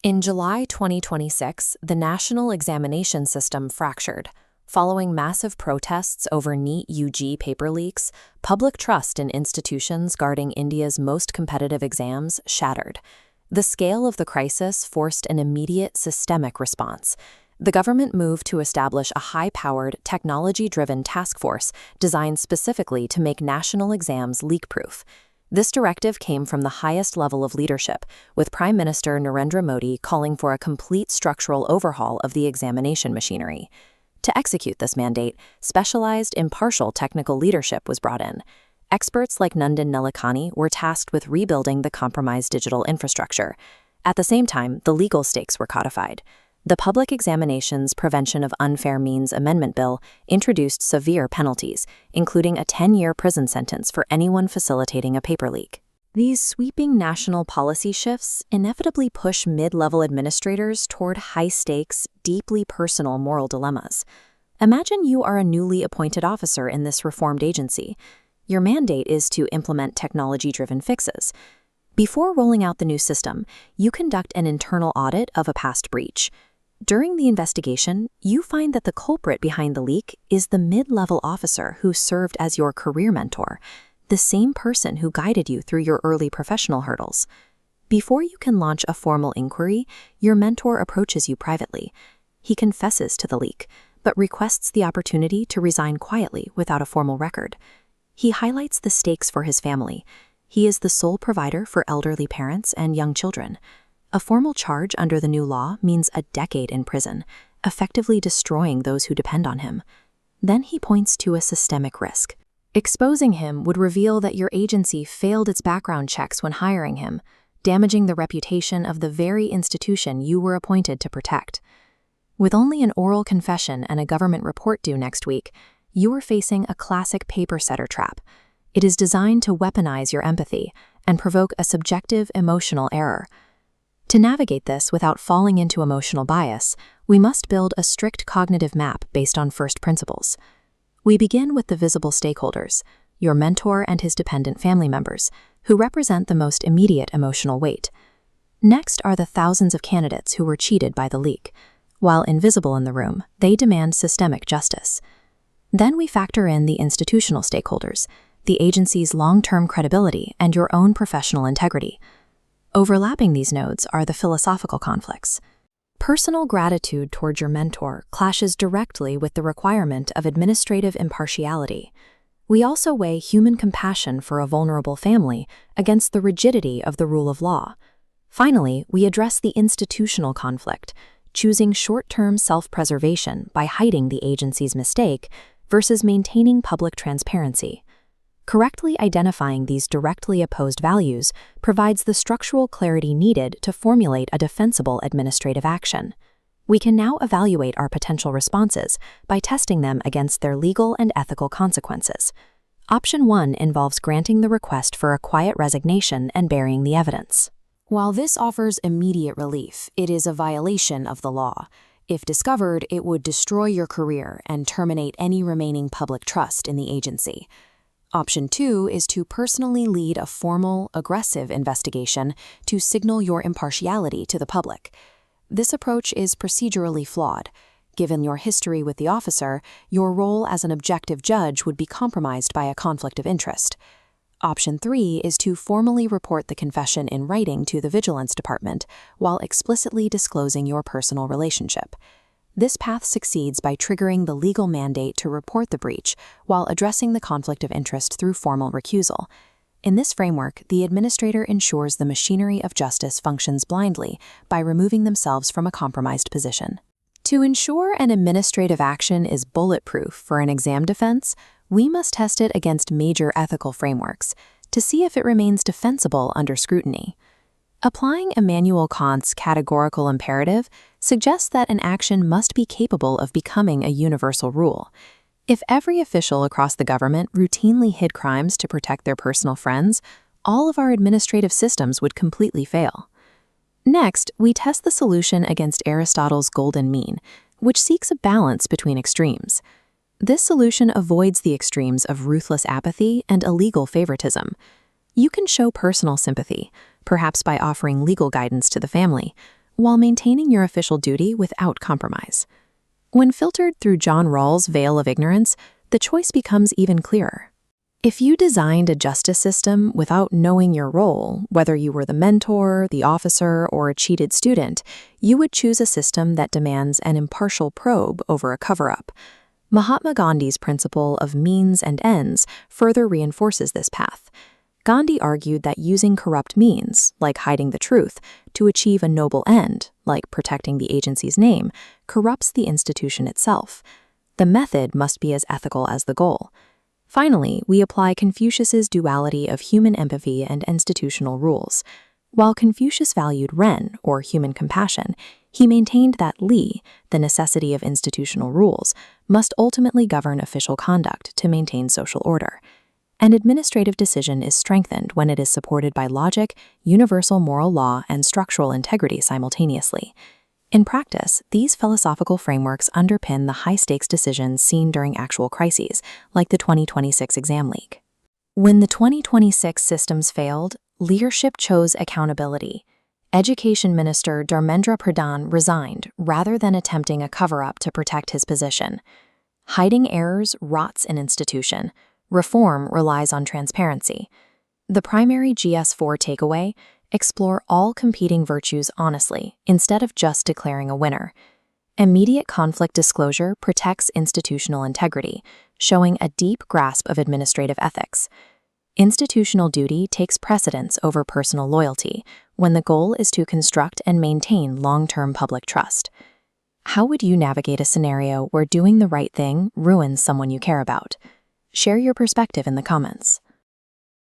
In July 2026, the national examination system fractured. Following massive protests over NEET UG paper leaks, public trust in institutions guarding India's most competitive exams shattered. The scale of the crisis forced an immediate systemic response. The government moved to establish a high-powered, technology-driven task force designed specifically to make national exams leak-proof. This directive came from the highest level of leadership, with Prime Minister Narendra Modi calling for a complete structural overhaul of the examination machinery. To execute this mandate, specialized, impartial technical leadership was brought in. Experts like Nandan Nilekani were tasked with rebuilding the compromised digital infrastructure. At the same time, the legal stakes were codified. The Public Examinations Prevention of Unfair Means Amendment Bill introduced severe penalties, including a 10-year prison sentence for anyone facilitating a paper leak. These sweeping national policy shifts inevitably push mid-level administrators toward high-stakes, deeply personal moral dilemmas. Imagine you are a newly appointed officer in this reformed agency. Your mandate is to implement technology-driven fixes. Before rolling out the new system, you conduct an internal audit of a past breach. During the investigation, you find that the culprit behind the leak is the mid-level officer who served as your career mentor, the same person who guided you through your early professional hurdles. Before you can launch a formal inquiry, your mentor approaches you privately. He confesses to the leak, but requests the opportunity to resign quietly without a formal record. He highlights the stakes for his family. He is the sole provider for elderly parents and young children. A formal charge under the new law means a decade in prison, effectively destroying those who depend on him. Then he points to a systemic risk. Exposing him would reveal that your agency failed its background checks when hiring him, damaging the reputation of the very institution you were appointed to protect. With only an oral confession and a government report due next week, you are facing a classic paper setter trap. It is designed to weaponize your empathy and provoke a subjective emotional error. To navigate this without falling into emotional bias, we must build a strict cognitive map based on first principles. We begin with the visible stakeholders, your mentor and his dependent family members, who represent the most immediate emotional weight. Next are the thousands of candidates who were cheated by the leak. While invisible in the room, they demand systemic justice. Then we factor in the institutional stakeholders, the agency's long-term credibility and your own professional integrity. Overlapping these nodes are the philosophical conflicts. Personal gratitude toward your mentor clashes directly with the requirement of administrative impartiality. We also weigh human compassion for a vulnerable family against the rigidity of the rule of law. Finally, we address the institutional conflict, choosing short-term self-preservation by hiding the agency's mistake versus maintaining public transparency. Correctly identifying these directly opposed values provides the structural clarity needed to formulate a defensible administrative action. We can now evaluate our potential responses by testing them against their legal and ethical consequences. Option 1 involves granting the request for a quiet resignation and burying the evidence. While this offers immediate relief, it is a violation of the law. If discovered, it would destroy your career and terminate any remaining public trust in the agency. Option 2 is to personally lead a formal, aggressive investigation to signal your impartiality to the public. This approach is procedurally flawed. Given your history with the officer, your role as an objective judge would be compromised by a conflict of interest. Option 3 is to formally report the confession in writing to the Vigilance Department while explicitly disclosing your personal relationship. This path succeeds by triggering the legal mandate to report the breach while addressing the conflict of interest through formal recusal. In this framework, the administrator ensures the machinery of justice functions blindly by removing themselves from a compromised position. To ensure an administrative action is bulletproof for an exam defense, we must test it against major ethical frameworks to see if it remains defensible under scrutiny. Applying Immanuel Kant's categorical imperative suggests that an action must be capable of becoming a universal rule. If every official across the government routinely hid crimes to protect their personal friends, all of our administrative systems would completely fail. Next, we test the solution against Aristotle's golden mean, which seeks a balance between extremes. This solution avoids the extremes of ruthless apathy and illegal favoritism. You can show personal sympathy, perhaps by offering legal guidance to the family, while maintaining your official duty without compromise. When filtered through John Rawls' veil of ignorance, the choice becomes even clearer. If you designed a justice system without knowing your role, whether you were the mentor, the officer, or a cheated student, you would choose a system that demands an impartial probe over a cover-up. Mahatma Gandhi's principle of means and ends further reinforces this path. Gandhi argued that using corrupt means, like hiding the truth, to achieve a noble end, like protecting the agency's name, corrupts the institution itself. The method must be as ethical as the goal. Finally, we apply Confucius's duality of human empathy and institutional rules. While Confucius valued Ren, or human compassion, he maintained that Li, the necessity of institutional rules, must ultimately govern official conduct to maintain social order. An administrative decision is strengthened when it is supported by logic, universal moral law, and structural integrity simultaneously. In practice, these philosophical frameworks underpin the high-stakes decisions seen during actual crises, like the 2026 exam leak. When the 2026 systems failed, leadership chose accountability. Education Minister Dharmendra Pradhan resigned rather than attempting a cover-up to protect his position. Hiding errors rots an institution. Reform relies on transparency. The primary GS4 takeaway: explore all competing virtues honestly, instead of just declaring a winner. Immediate conflict disclosure protects institutional integrity, showing a deep grasp of administrative ethics. Institutional duty takes precedence over personal loyalty when the goal is to construct and maintain long-term public trust. How would you navigate a scenario where doing the right thing ruins someone you care about? Share your perspective in the comments.